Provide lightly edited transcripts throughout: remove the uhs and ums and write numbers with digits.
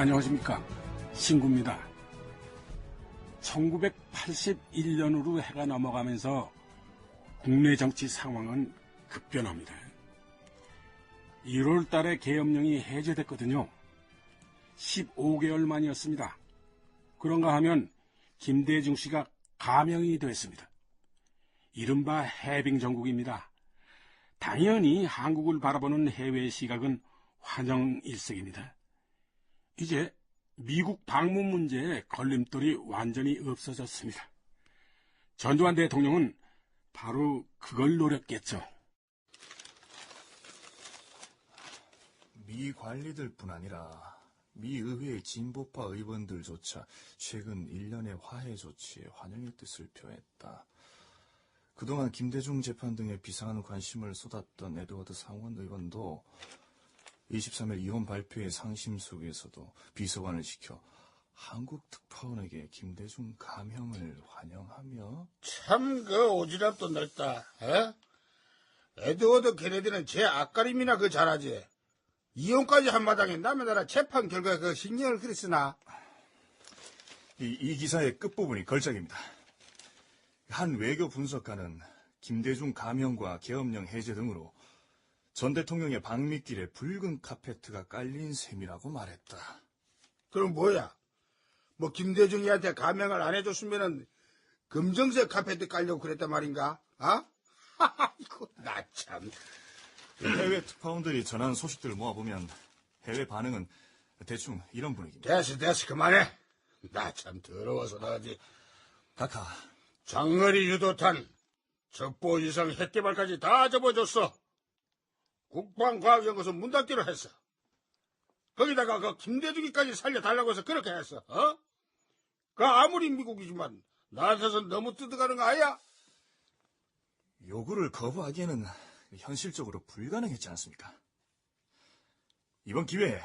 안녕하십니까. 신구입니다. 1981년으로 해가 넘어가면서 국내 정치 상황은 급변합니다. 1월 달에 계엄령이 해제됐거든요. 15개월 만이었습니다. 그런가 하면 김대중 씨가 가명이 됐습니다. 이른바 해빙 정국입니다. 당연히 한국을 바라보는 해외 시각은 환영일색입니다. 이제 미국 방문 문제에 걸림돌이 완전히 없어졌습니다. 전두환 대통령은 바로 그걸 노렸겠죠. 미 관리들뿐 아니라 미 의회의 진보파 의원들조차 최근 일련의 화해 조치에 환영의 뜻을 표했다. 그동안 김대중 재판 등에 비상한 관심을 쏟았던 에드워드 상원 의원도 23일 이혼 발표의 상심 속에서도 비서관을 시켜 한국 특파원에게 김대중 감형을 환영하며 참 그 오지랖도 넓다. 에? 에드워드 케네디는 제 앞가림이나 그 잘하지. 이혼까지 한 마당에 남의 나라 재판 결과에 그 신경을 그랬으나. 이 기사의 끝부분이 걸작입니다. 한 외교 분석가는 김대중 감형과 계엄령 해제 등으로 전 대통령의 방미길에 붉은 카페트가 깔린 셈이라고 말했다. 그럼 뭐야? 뭐 김대중이한테 감형을 안 해줬으면은 금정색 카페트 깔려고 그랬단 말인가? 아? 아이고 나 참. 해외 특파원들이 전한 소식들을 모아보면 해외 반응은 대충 이런 분위기입니다. 됐어 그만해. 나 참 더러워서 나지. 각하, 장거리 유도탄, 첩보 위성 핵개발까지 다 접어줬어. 국방과학연구소 문 닫기로 했어. 거기다가 그 김대중이까지 살려달라고 해서 그렇게 했어. 어? 그 아무리 미국이지만 나한테선 너무 뜯어가는 거 아니야? 요구를 거부하기에는 현실적으로 불가능했지 않습니까? 이번 기회에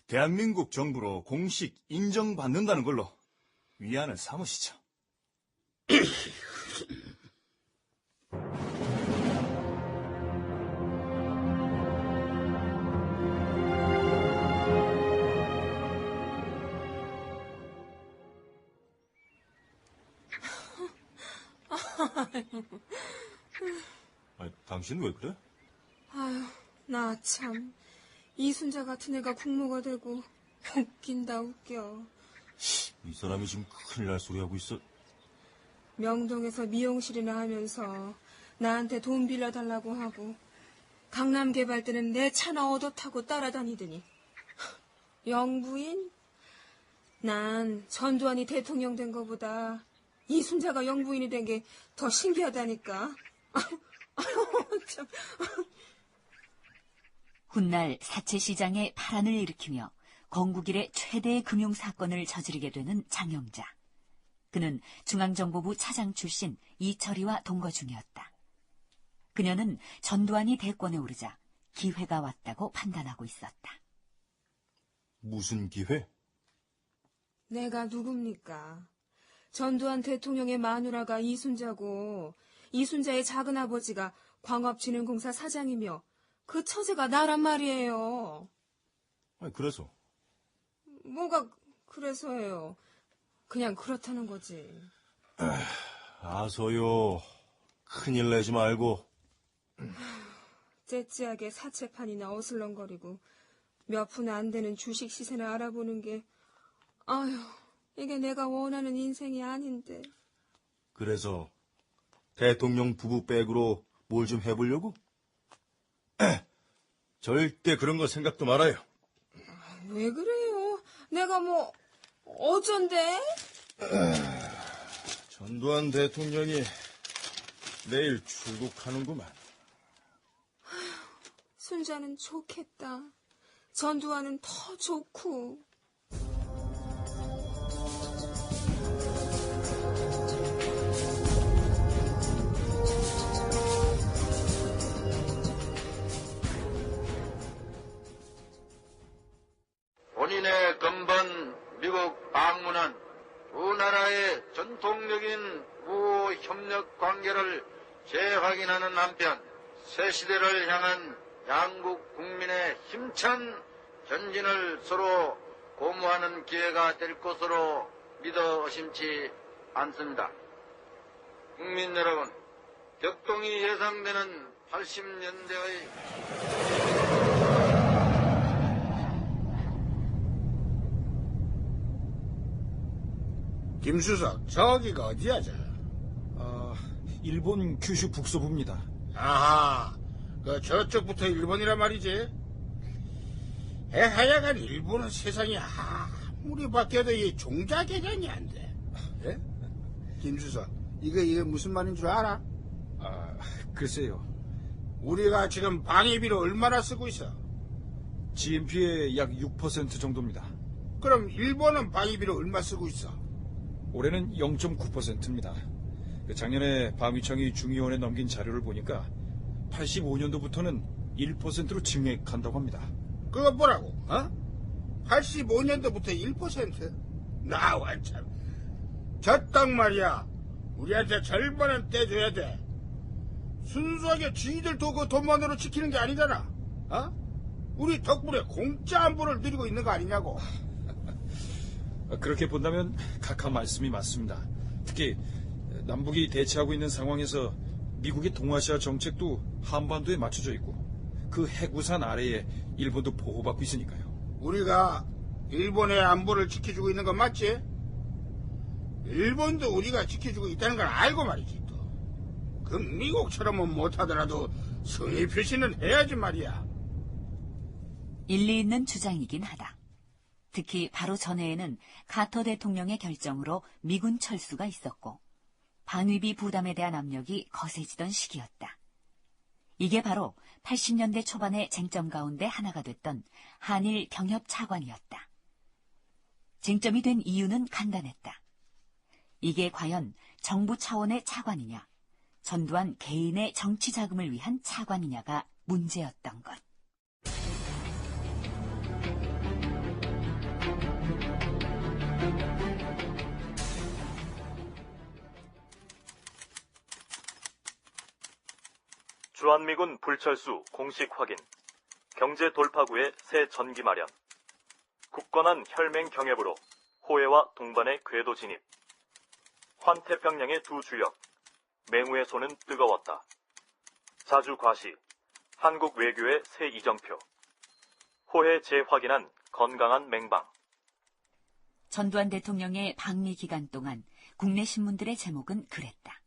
대한민국 정부로 공식 인정받는다는 걸로 위안을 삼으시죠. 아니, 당신 왜 그래? 아유, 나 참. 이순자 같은 애가 국무가 되고 웃긴다 웃겨. 이 사람이 지금 큰일 날 소리 하고 있어. 명동에서 미용실이나 하면서 나한테 돈 빌려달라고 하고 강남 개발 때는 내 차나 얻어 타고 따라다니더니 영부인? 난 전두환이 대통령 된 거보다 이순자가 영부인이 된 게 더 신기하다니까. 아유, 참. 훗날 사채시장에 파란을 일으키며 건국 이래 최대의 금융사건을 저지르게 되는 장영자. 그는 중앙정보부 차장 출신 이철이와 동거 중이었다. 그녀는 전두환이 대권에 오르자 기회가 왔다고 판단하고 있었다. 무슨 기회? 내가 누굽니까? 전두환 대통령의 마누라가 이순자고 이순자의 작은아버지가 광업진흥공사 사장이며 그 처제가 나란 말이에요. 아니, 그래서? 뭐가 그래서예요. 그냥 그렇다는 거지. 아서요. 큰일 내지 말고. 째째하게 사채판이나 어슬렁거리고 몇 푼 안 되는 주식 시세나 알아보는 게 아휴 이게 내가 원하는 인생이 아닌데. 그래서 대통령 부부 백으로 뭘 좀 해보려고? 절대 그런 거 생각도 말아요. 왜 그래요? 내가 뭐 어쩐데? 전두환 대통령이 내일 출국하는구만. 순자는 좋겠다. 전두환은 더 좋고. 본인의 근본 미국 방문은 두 나라의 전통적인 우호 협력 관계를 재확인하는 한편 새 시대를 향한 양국 국민의 힘찬 전진을 서로 고무하는 기회가 될 것으로 믿어 의심치 않습니다. 국민 여러분, 격동이 예상되는 80년대의 김수석, 저기가 어디야, 저? 일본 규슈 북서부입니다. 아하, 저쪽부터 일본이란 말이지? 하여간 일본은 세상이 아무리 바뀌어도 이 종자 개념이 안 돼. 예? 김수석, 이거 무슨 말인 줄 알아? 글쎄요. 우리가 지금 방위비를 얼마나 쓰고 있어? GNP의 약 6% 정도입니다. 그럼 일본은 방위비를 얼마 쓰고 있어? 올해는 0.9%입니다. 작년에 방위청이 중의원에 넘긴 자료를 보니까 85년도부터는 1%로 증액한다고 합니다. 그거 뭐라고? 85년도부터 1%? 나와 참. 저 딱 말이야. 우리한테 절반은 떼줘야 돼. 순수하게 지들도 그 돈만으로 지키는 게 아니잖아. 우리 덕분에 공짜 안보를 누리고 있는 거 아니냐고. 그렇게 본다면 각하 말씀이 맞습니다. 특히 남북이 대치하고 있는 상황에서 미국의 동아시아 정책도 한반도에 맞춰져 있고 그 해구산 아래에 일본도 보호받고 있으니까요. 우리가 일본의 안보를 지켜주고 있는 건 맞지? 일본도 우리가 지켜주고 있다는 걸 알고 말이지 또. 그 미국처럼은 못하더라도 성의 표시는 해야지 말이야. 일리 있는 주장이긴 하다. 특히 바로 전해에는 카터 대통령의 결정으로 미군 철수가 있었고 방위비 부담에 대한 압력이 거세지던 시기였다. 이게 바로 80년대 초반의 쟁점 가운데 하나가 됐던 한일 병협 차관이었다. 쟁점이 된 이유는 간단했다. 이게 과연 정부 차원의 차관이냐, 전두환 개인의 정치 자금을 위한 차관이냐가 문제였던 것. 주한미군 불철수 공식 확인, 경제 돌파구의 새 전기 마련, 굳건한 혈맹 경협으로 호해와 동반의 궤도 진입, 환태평양의 두 주역, 맹우의 손은 뜨거웠다. 자주 과시, 한국 외교의 새 이정표, 호해 재확인한 건강한 맹방. 전두환 대통령의 방미 기간 동안 국내 신문들의 제목은 그랬다.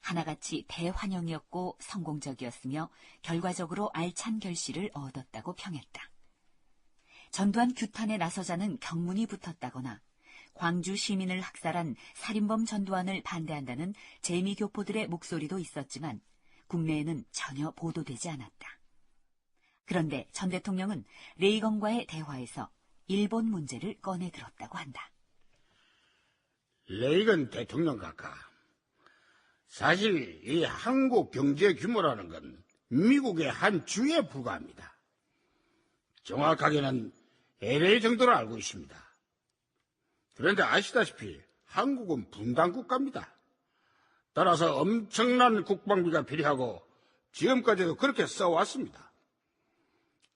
하나같이 대환영이었고 성공적이었으며 결과적으로 알찬 결실을 얻었다고 평했다. 전두환 규탄에 나서자는 경문이 붙었다거나 광주 시민을 학살한 살인범 전두환을 반대한다는 재미교포들의 목소리도 있었지만 국내에는 전혀 보도되지 않았다. 그런데 전 대통령은 레이건과의 대화에서 일본 문제를 꺼내들었다고 한다. 레이건 대통령 각하, 사실 이 한국 경제 규모라는 건 미국의 한 주에 불과합니다. 정확하게는 LA 정도로 알고 있습니다. 그런데 아시다시피 한국은 분단 국가입니다. 따라서 엄청난 국방비가 필요하고 지금까지도 그렇게 써왔습니다.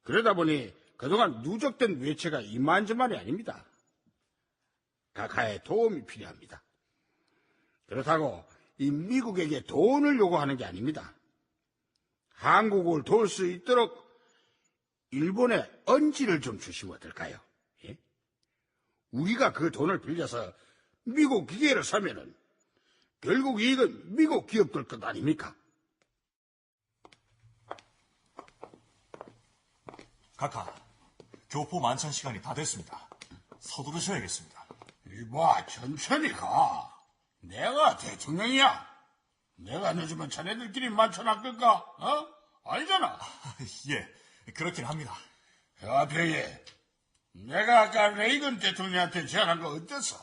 그러다 보니 그동안 누적된 외채가 이만저만이 아닙니다. 각하의 도움이 필요합니다. 그렇다고 이 미국에게 돈을 요구하는 게 아닙니다. 한국을 도울 수 있도록 일본에 언지를 좀 주시면 어떨까요? 예? 우리가 그 돈을 빌려서 미국 기계를 사면은 결국 이익은 미국 기업들 것 아닙니까? 각하, 교포 만찬 시간이 다 됐습니다. 서두르셔야겠습니다. 이봐, 천천히 가. 내가 대통령이야. 내가 늦으면 자네들끼리 만찬 끌까? 알잖아. 예, 그렇긴 합니다. 야, 병예. 내가 아까 레이건 대통령한테 제안한 거 어땠어?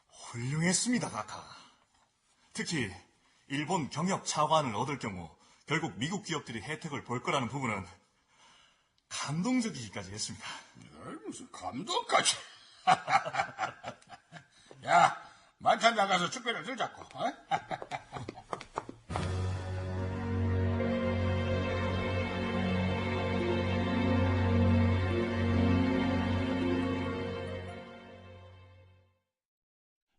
훌륭했습니다, 각하. 특히 일본 경협 차관을 얻을 경우 결국 미국 기업들이 혜택을 볼 거라는 부분은 감동적이기까지 했습니다. 무슨 감동까지. 야, 만찬 나가서 축배를 들자고.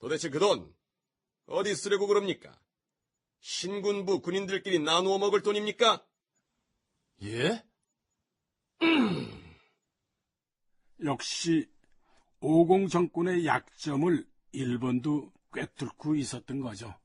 도대체 그 돈 어디 쓰려고 그럽니까? 신군부 군인들끼리 나누어 먹을 돈입니까? 예? 역시 오공 정권의 약점을 일본도 꿰뚫고 있었던 거죠.